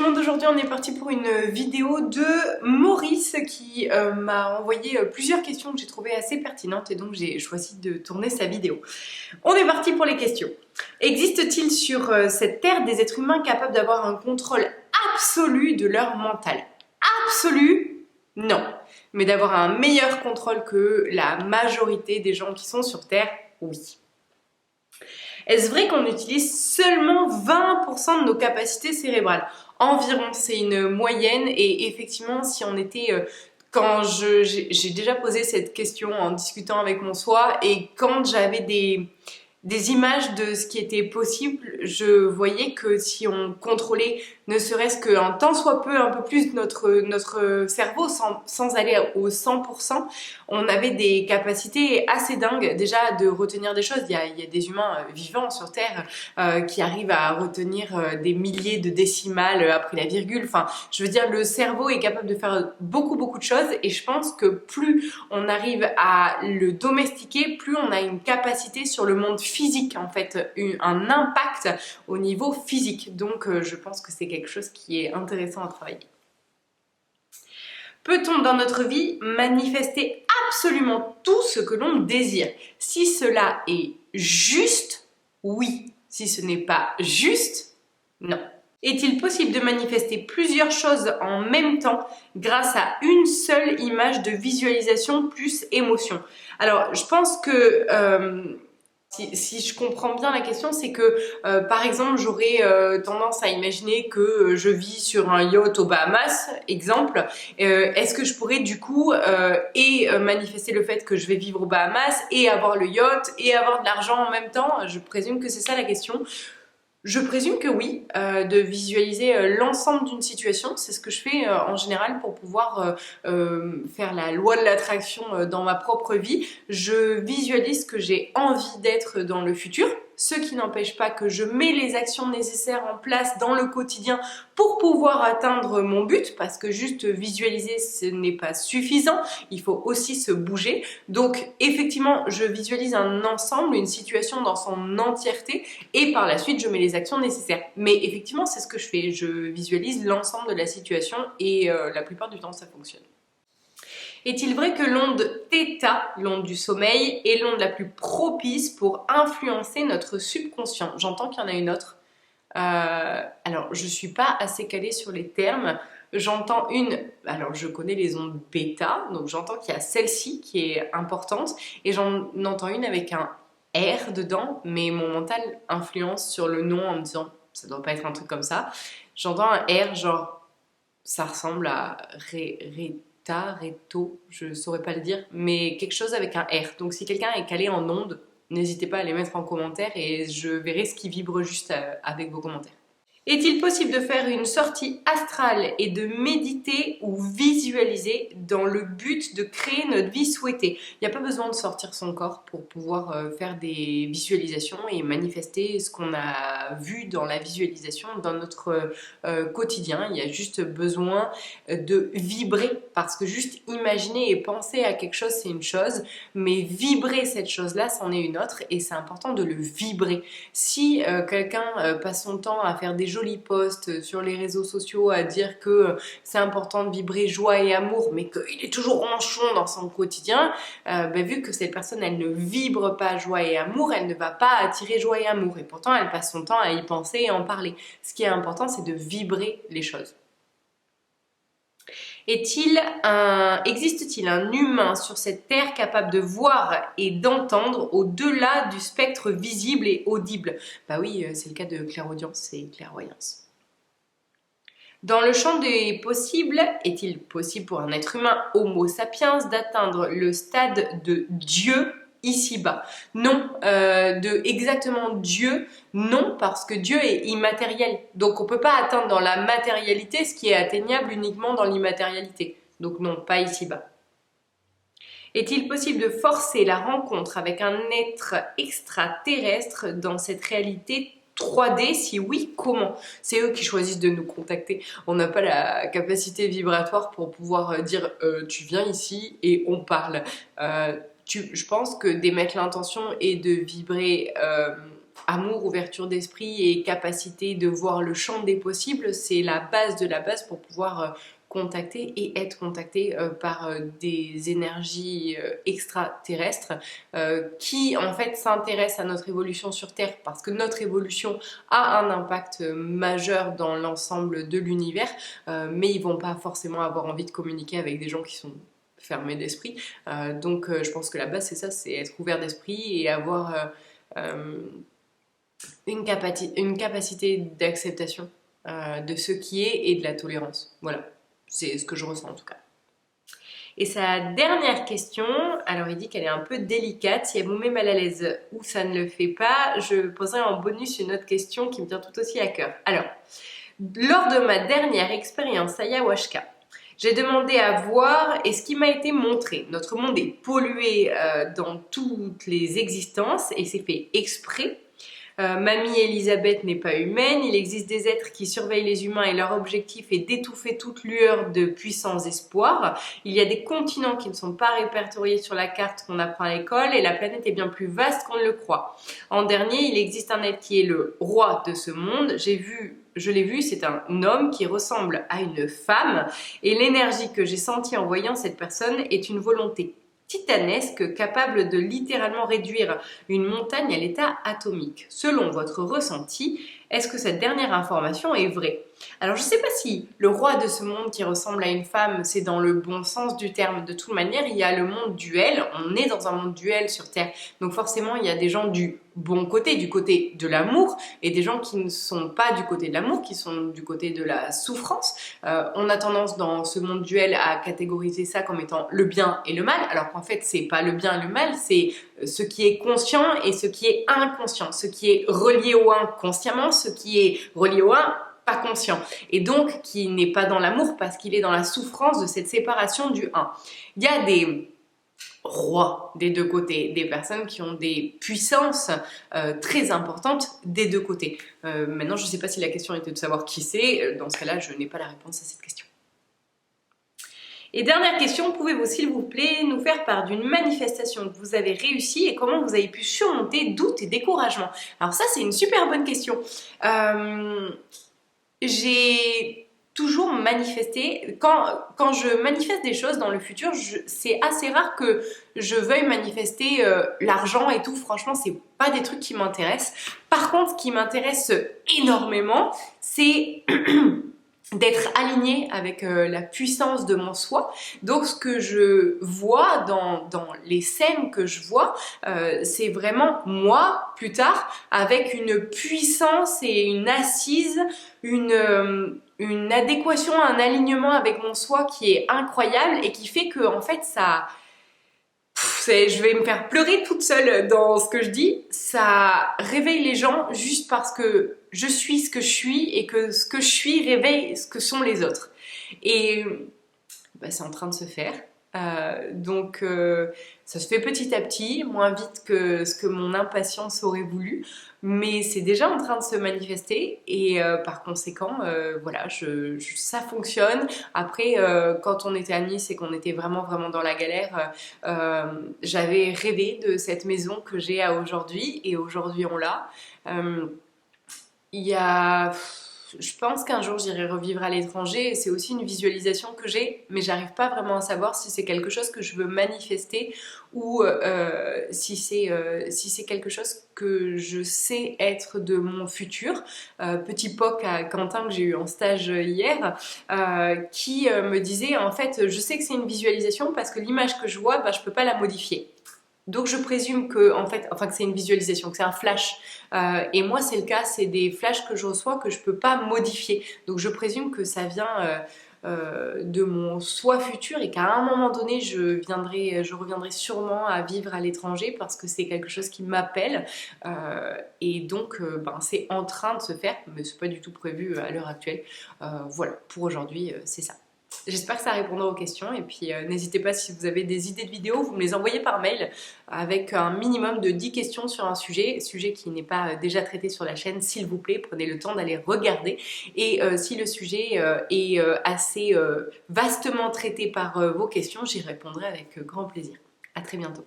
monde, aujourd'hui on est parti pour une vidéo de Maurice qui m'a envoyé plusieurs questions que j'ai trouvées assez pertinentes et donc j'ai choisi de tourner sa vidéo. On est parti pour les questions. Existe-t-il sur cette terre des êtres humains capables d'avoir un contrôle absolu de leur mental? Absolu? Non. Mais d'avoir un meilleur contrôle que la majorité des gens qui sont sur terre? Oui. Est-ce vrai qu'on utilise seulement 20% de nos capacités cérébrales? Environ, c'est une moyenne et effectivement, si on était... quand j'ai déjà posé cette question en discutant avec mon soi et quand j'avais des images de ce qui était possible, je voyais que si on contrôlait ne serait-ce qu'un tant soit peu, un peu plus notre cerveau sans aller au 100%, on avait des capacités assez dingues déjà de retenir des choses. Il y a des humains vivants sur Terre qui arrivent à retenir des milliers de décimales après la virgule. Enfin, je veux dire, le cerveau est capable de faire beaucoup de choses et je pense que plus on arrive à le domestiquer, plus on a une capacité sur le monde physique en fait, un impact au niveau physique. Donc je pense que c'est quelque chose qui est intéressant à travailler. Peut-on dans notre vie manifester absolument tout ce que l'on désire? Si cela est juste, oui. Si ce n'est pas juste, non. Est-il possible de manifester plusieurs choses en même temps grâce à une seule image de visualisation plus émotion? Alors, je pense que si je comprends bien la question, c'est que par exemple, j'aurais tendance à imaginer que je vis sur un yacht aux Bahamas, exemple. Est-ce que je pourrais du coup manifester le fait que je vais vivre aux Bahamas et avoir le yacht et avoir de l'argent en même temps? Je présume que c'est ça la question. Je présume que oui, de visualiser l'ensemble d'une situation, c'est ce que je fais en général pour pouvoir faire la loi de l'attraction dans ma propre vie. Je visualise ce que j'ai envie d'être dans le futur, ce qui n'empêche pas que je mets les actions nécessaires en place dans le quotidien pour pouvoir atteindre mon but, parce que juste visualiser ce n'est pas suffisant, il faut aussi se bouger. Donc effectivement, je visualise un ensemble, une situation dans son entièreté et par la suite je mets les actions nécessaires. Mais effectivement, c'est ce que je fais, je visualise l'ensemble de la situation et la plupart du temps ça fonctionne. Est-il vrai que l'onde θ, l'onde du sommeil, est l'onde la plus propice pour influencer notre subconscient? J'entends qu'il y en a une autre. Alors, je suis pas assez calée sur les termes. J'entends alors je connais les ondes bêta, donc j'entends qu'il y a celle-ci qui est importante, et j'en entends une avec un R dedans, mais mon mental influence sur le nom en me disant ça doit pas être un truc comme ça. J'entends un R, genre ça ressemble à Reto, je saurais pas le dire, mais quelque chose avec un R. Donc si quelqu'un est calé en ondes, n'hésitez pas à les mettre en commentaire et je verrai ce qui vibre juste avec vos commentaires. Est-il possible de faire une sortie astrale et de méditer ou visualiser dans le but de créer notre vie souhaitée? Il n'y a pas besoin de sortir son corps pour pouvoir faire des visualisations et manifester ce qu'on a vu dans la visualisation dans notre quotidien. Il y a juste besoin de vibrer, parce que juste imaginer et penser à quelque chose, c'est une chose, mais vibrer cette chose-là, c'en est une autre et c'est important de le vibrer. Si quelqu'un passe son temps à faire des jolis posts sur les réseaux sociaux, à dire que c'est important de vibrer joie et amour, mais qu'il est toujours ronchon dans son quotidien, vu que cette personne, elle ne vibre pas joie et amour, elle ne va pas attirer joie et amour. Et pourtant, elle passe son temps à y penser et en parler. Ce qui est important, c'est de vibrer les choses. Existe-t-il un humain sur cette terre capable de voir et d'entendre au-delà du spectre visible et audible? Bah oui, c'est le cas de clairaudience et clairvoyance. Dans le champ des possibles, est-il possible pour un être humain Homo sapiens d'atteindre le stade de Dieu ici-bas? Non, de exactement Dieu, non, parce que Dieu est immatériel. Donc on ne peut pas atteindre dans la matérialité ce qui est atteignable uniquement dans l'immatérialité. Donc non, pas ici-bas. Est-il possible de forcer la rencontre avec un être extraterrestre dans cette réalité 3D? Si oui, comment? C'est eux qui choisissent de nous contacter. On n'a pas la capacité vibratoire pour pouvoir dire tu viens ici et on parle. Je pense que d'émettre l'intention et de vibrer amour, ouverture d'esprit et capacité de voir le champ des possibles, c'est la base de la base pour pouvoir contacter et être contacté par des énergies extraterrestres qui en fait s'intéressent à notre évolution sur Terre parce que notre évolution a un impact majeur dans l'ensemble de l'univers, mais ils vont pas forcément avoir envie de communiquer avec des gens qui sont fermés d'esprit. Donc je pense que la base c'est ça, c'est être ouvert d'esprit et avoir une capacité d'acceptation de ce qui est et de la tolérance. Voilà. C'est ce que je ressens en tout cas. Et sa dernière question, alors il dit qu'elle est un peu délicate, si elle vous met mal à l'aise ou ça ne le fait pas, je poserai en bonus une autre question qui me tient tout aussi à cœur. Alors, lors de ma dernière expérience ayahuasca, j'ai demandé à voir et ce qui m'a été montré. Notre monde est pollué dans toutes les existences et c'est fait exprès. Mamie Elisabeth n'est pas humaine, il existe des êtres qui surveillent les humains et leur objectif est d'étouffer toute lueur de puissants espoirs. Il y a des continents qui ne sont pas répertoriés sur la carte qu'on apprend à l'école et la planète est bien plus vaste qu'on ne le croit. En dernier, il existe un être qui est le roi de ce monde. Je l'ai vu, c'est un homme qui ressemble à une femme et l'énergie que j'ai sentie en voyant cette personne est une volonté titanesque capable de littéralement réduire une montagne à l'état atomique. Selon votre ressenti, est-ce que cette dernière information est vraie? Alors je ne sais pas si le roi de ce monde qui ressemble à une femme, c'est dans le bon sens du terme. De toute manière, il y a le monde duel, on est dans un monde duel sur Terre. Donc forcément, il y a des gens du bon côté, du côté de l'amour, et des gens qui ne sont pas du côté de l'amour, qui sont du côté de la souffrance. On a tendance dans ce monde duel à catégoriser ça comme étant le bien et le mal, alors qu'en fait, c'est pas le bien et le mal, c'est ce qui est conscient et ce qui est inconscient, ce qui est relié au un consciemment, ce qui est relié au un pas conscient, et donc qui n'est pas dans l'amour parce qu'il est dans la souffrance de cette séparation du un. Il y a des rois des deux côtés, des personnes qui ont des puissances très importantes des deux côtés. Maintenant, je ne sais pas si la question était de savoir qui c'est, dans ce cas-là, je n'ai pas la réponse à cette question. Et dernière question, pouvez-vous s'il vous plaît nous faire part d'une manifestation que vous avez réussi et comment vous avez pu surmonter doute et découragement? Alors ça, c'est une super bonne question. J'ai toujours manifesté, quand je manifeste des choses dans le futur, c'est assez rare que je veuille manifester l'argent et tout. Franchement, c'est pas des trucs qui m'intéressent. Par contre, ce qui m'intéresse énormément, c'est d'être alignée avec la puissance de mon soi. Donc ce que je vois dans les scènes que je vois, c'est vraiment moi plus tard avec une puissance et une assise, une adéquation, un alignement avec mon soi qui est incroyable et qui fait que en fait ça... je vais me faire pleurer toute seule dans ce que je dis. Ça réveille les gens juste parce que je suis ce que je suis et que ce que je suis réveille ce que sont les autres. Et bah, c'est en train de se faire. Donc ça se fait petit à petit, moins vite que ce que mon impatience aurait voulu, mais c'est déjà en train de se manifester et par conséquent, voilà, ça fonctionne. Après, quand on était à Nice et qu'on était vraiment dans la galère, j'avais rêvé de cette maison que j'ai à aujourd'hui et aujourd'hui on l'a. Je pense qu'un jour j'irai revivre à l'étranger et c'est aussi une visualisation que j'ai, mais j'arrive pas vraiment à savoir si c'est quelque chose que je veux manifester ou si c'est quelque chose que je sais être de mon futur. Petit POC à Quentin que j'ai eu en stage hier, qui me disait en fait je sais que c'est une visualisation parce que l'image que je vois, bah, je peux pas la modifier. Donc je présume que que c'est une visualisation, que c'est un flash. Et moi c'est le cas, c'est des flashs que je reçois que je peux pas modifier. Donc je présume que ça vient de mon soi futur et qu'à un moment donné je reviendrai sûrement à vivre à l'étranger parce que c'est quelque chose qui m'appelle. Et donc c'est en train de se faire, mais c'est pas du tout prévu à l'heure actuelle. Voilà, pour aujourd'hui c'est ça. J'espère que ça répondra aux questions et puis n'hésitez pas si vous avez des idées de vidéos, vous me les envoyez par mail avec un minimum de 10 questions sur un sujet qui n'est pas déjà traité sur la chaîne, s'il vous plaît, prenez le temps d'aller regarder et si le sujet est assez vastement traité par vos questions, j'y répondrai avec grand plaisir. À très bientôt.